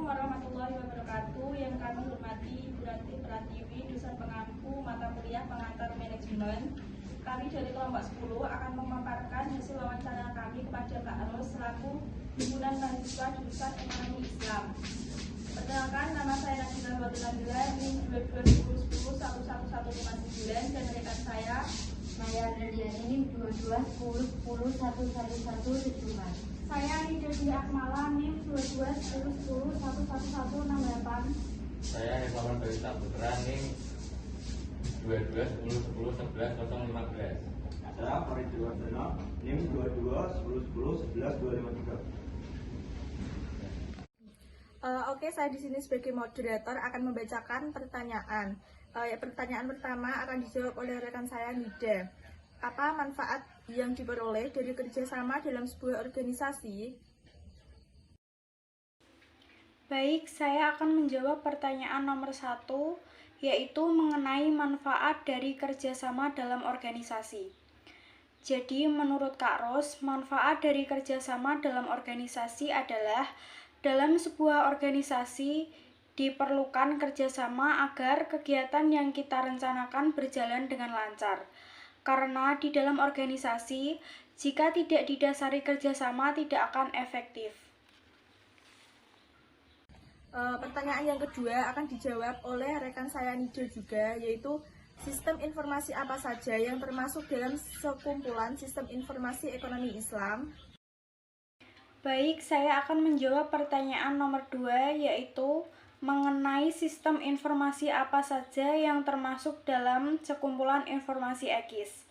warahmatullahi wabarakatuh. Yang kami hormati Ibu Ranti Pratiwi, dosen pengampu mata kuliah pengantar manajemen. Kami dari kelompok 10 akan memaparkan hasil wawancara kami kepada Kak Ros selaku himpunan mahasiswa jurusan Ekonomi Islam. Perkenalkan, nama saya Najila Nabila, NIM 2210101159 dan rekan saya Maya Radiani, NIM 2210101114. Saya Nida Dwi Akmala, NIM 2210101168. Saya Hermawan Barista Putra, NIM 2210101115. Saya Farid Wardana, NIM 2210101153. Oke, saya di sini sebagai moderator akan membacakan pertanyaan. Pertanyaan pertama akan dijawab oleh rekan saya Nida. Apa manfaat yang diperoleh dari kerjasama dalam sebuah organisasi? Baik, saya akan menjawab pertanyaan nomor 1, yaitu mengenai manfaat dari kerjasama dalam organisasi. Jadi, menurut Kak Ros, manfaat dari kerjasama dalam organisasi adalah dalam sebuah organisasi diperlukan kerjasama agar kegiatan yang kita rencanakan berjalan dengan lancar. Karena di dalam organisasi, jika tidak didasari kerjasama tidak akan efektif. Pertanyaan yang kedua akan dijawab oleh rekan saya Nida juga, yaitu sistem informasi apa saja yang termasuk dalam sekumpulan sistem informasi ekonomi Islam? Baik, saya akan menjawab pertanyaan nomor 2, yaitu mengenai sistem informasi apa saja yang termasuk dalam sekumpulan informasi EKIS.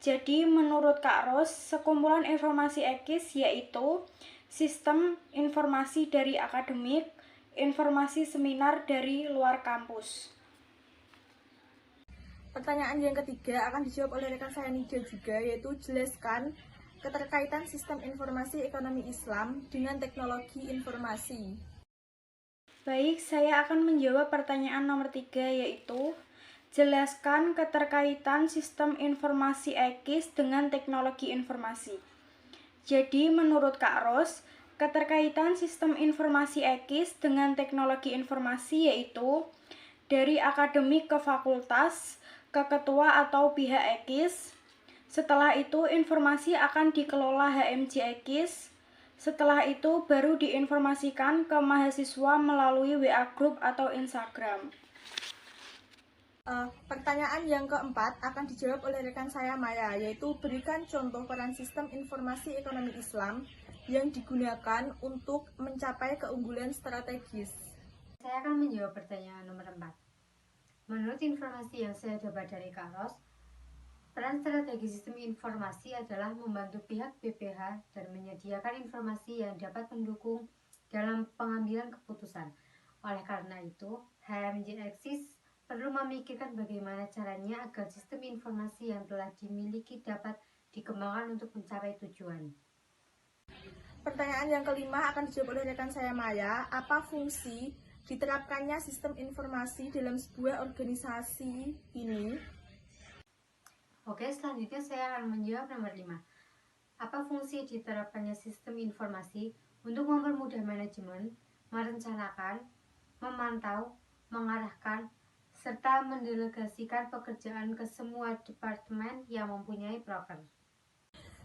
Jadi, menurut Kak Ros, sekumpulan informasi EKIS yaitu sistem informasi dari akademik, informasi seminar dari luar kampus. Pertanyaan yang ketiga akan dijawab oleh rekan saya Nida juga, yaitu jelaskan keterkaitan sistem informasi ekonomi Islam dengan teknologi informasi. Baik, saya akan menjawab pertanyaan nomor 3, yaitu jelaskan keterkaitan sistem informasi EKIS dengan teknologi informasi. Jadi, menurut Kak Ros, keterkaitan sistem informasi EKIS dengan teknologi informasi yaitu dari akademik ke fakultas, ke ketua atau pihak EKIS. Setelah itu, informasi akan dikelola HMJ EKIS. Setelah itu, baru diinformasikan ke mahasiswa melalui WA Group atau Instagram. Pertanyaan yang keempat akan dijawab oleh rekan saya Maya, yaitu berikan contoh peran sistem informasi ekonomi Islam yang digunakan untuk mencapai keunggulan strategis. Saya akan menjawab pertanyaan nomor 4. Menurut informasi yang saya dapat dari Kak Ros, peran strategi sistem informasi adalah membantu pihak BPH dan menyediakan informasi yang dapat mendukung dalam pengambilan keputusan. Oleh karena itu, HMJ EKIS perlu memikirkan bagaimana caranya agar sistem informasi yang telah dimiliki dapat dikembangkan untuk mencapai tujuan. Pertanyaan yang kelima akan dijawab oleh rekan saya Maya. Apa fungsi diterapkannya sistem informasi dalam sebuah organisasi ini? Oke, selanjutnya saya akan menjawab nomor 5. Apa fungsi diterapkannya sistem informasi untuk mempermudah manajemen, merencanakan, memantau, mengarahkan, serta mendelegasikan pekerjaan ke semua departemen yang mempunyai proker?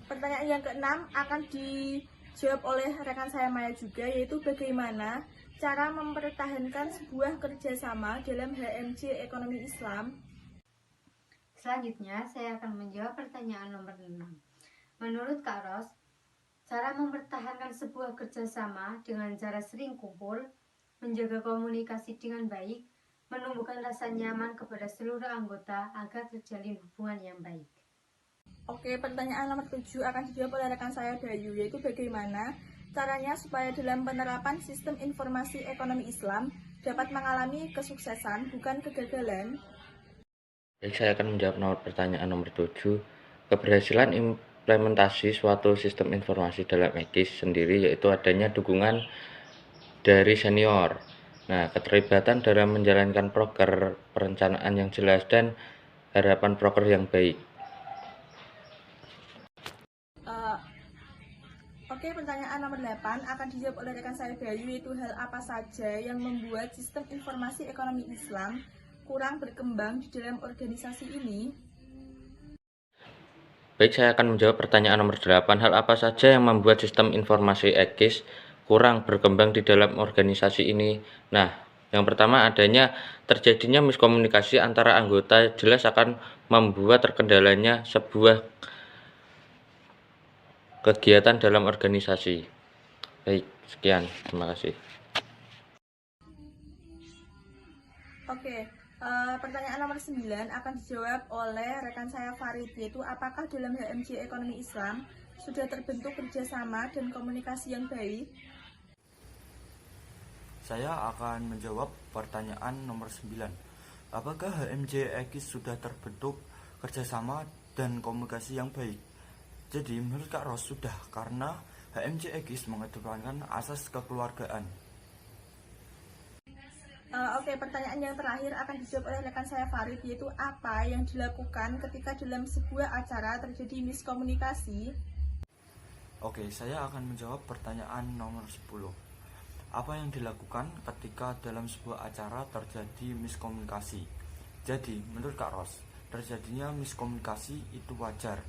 Pertanyaan yang keenam akan dijawab oleh rekan saya Maya juga, yaitu bagaimana cara mempertahankan sebuah kerjasama dalam HMJ Ekonomi Islam. Selanjutnya, saya akan menjawab pertanyaan nomor 6. Menurut Kak Ros, cara mempertahankan sebuah kerjasama dengan cara sering kumpul, menjaga komunikasi dengan baik, menumbuhkan rasa nyaman kepada seluruh anggota agar terjalin hubungan yang baik. Oke, pertanyaan nomor 7 akan dijawab oleh rekan saya Dayu, yaitu bagaimana caranya supaya dalam penerapan sistem informasi ekonomi Islam dapat mengalami kesuksesan, bukan kegagalan. Baik, saya akan menjawab pertanyaan nomor 7. Keberhasilan implementasi suatu sistem informasi dalam EKIS sendiri yaitu adanya dukungan dari senior. Nah, keterlibatan dalam menjalankan proker, perencanaan yang jelas, dan harapan proker yang baik. Oke, pertanyaan nomor 8 akan dijawab oleh rekan saya Bayu, yaitu hal apa saja yang membuat sistem informasi ekonomi Islam kurang berkembang di dalam organisasi ini? Baik, saya akan menjawab pertanyaan nomor 8. Hal apa saja yang membuat sistem informasi EKIS kurang berkembang di dalam organisasi ini? Nah, yang pertama adanya terjadinya miskomunikasi antara anggota jelas akan membuat terkendalanya sebuah kegiatan dalam organisasi. Baik, sekian. Terima kasih. Oke, pertanyaan nomor 9 akan dijawab oleh rekan saya Farid, yaitu apakah dalam HMJ Ekonomi Islam sudah terbentuk kerjasama dan komunikasi yang baik? Saya akan menjawab pertanyaan nomor 9. Apakah HMJ EKIS sudah terbentuk kerjasama dan komunikasi yang baik? Jadi menurut Kak Ros sudah, karena HMJ EKIS mengedepankan asas kekeluargaan. Oke, pertanyaan yang terakhir akan dijawab oleh rekan saya Farid, yaitu apa yang dilakukan ketika dalam sebuah acara terjadi miskomunikasi? Oke, saya akan menjawab pertanyaan nomor 10. Apa yang dilakukan ketika dalam sebuah acara terjadi miskomunikasi? Jadi, menurut Kak Ros, terjadinya miskomunikasi itu wajar,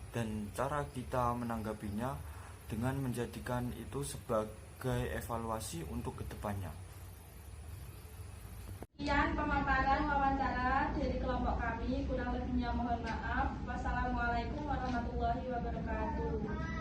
dan cara kita menanggapinya dengan menjadikan itu sebagai evaluasi untuk kedepannya. Sekian pemaparan wawancara dari kelompok kami, kurang lebihnya mohon maaf. Wassalamualaikum warahmatullahi wabarakatuh.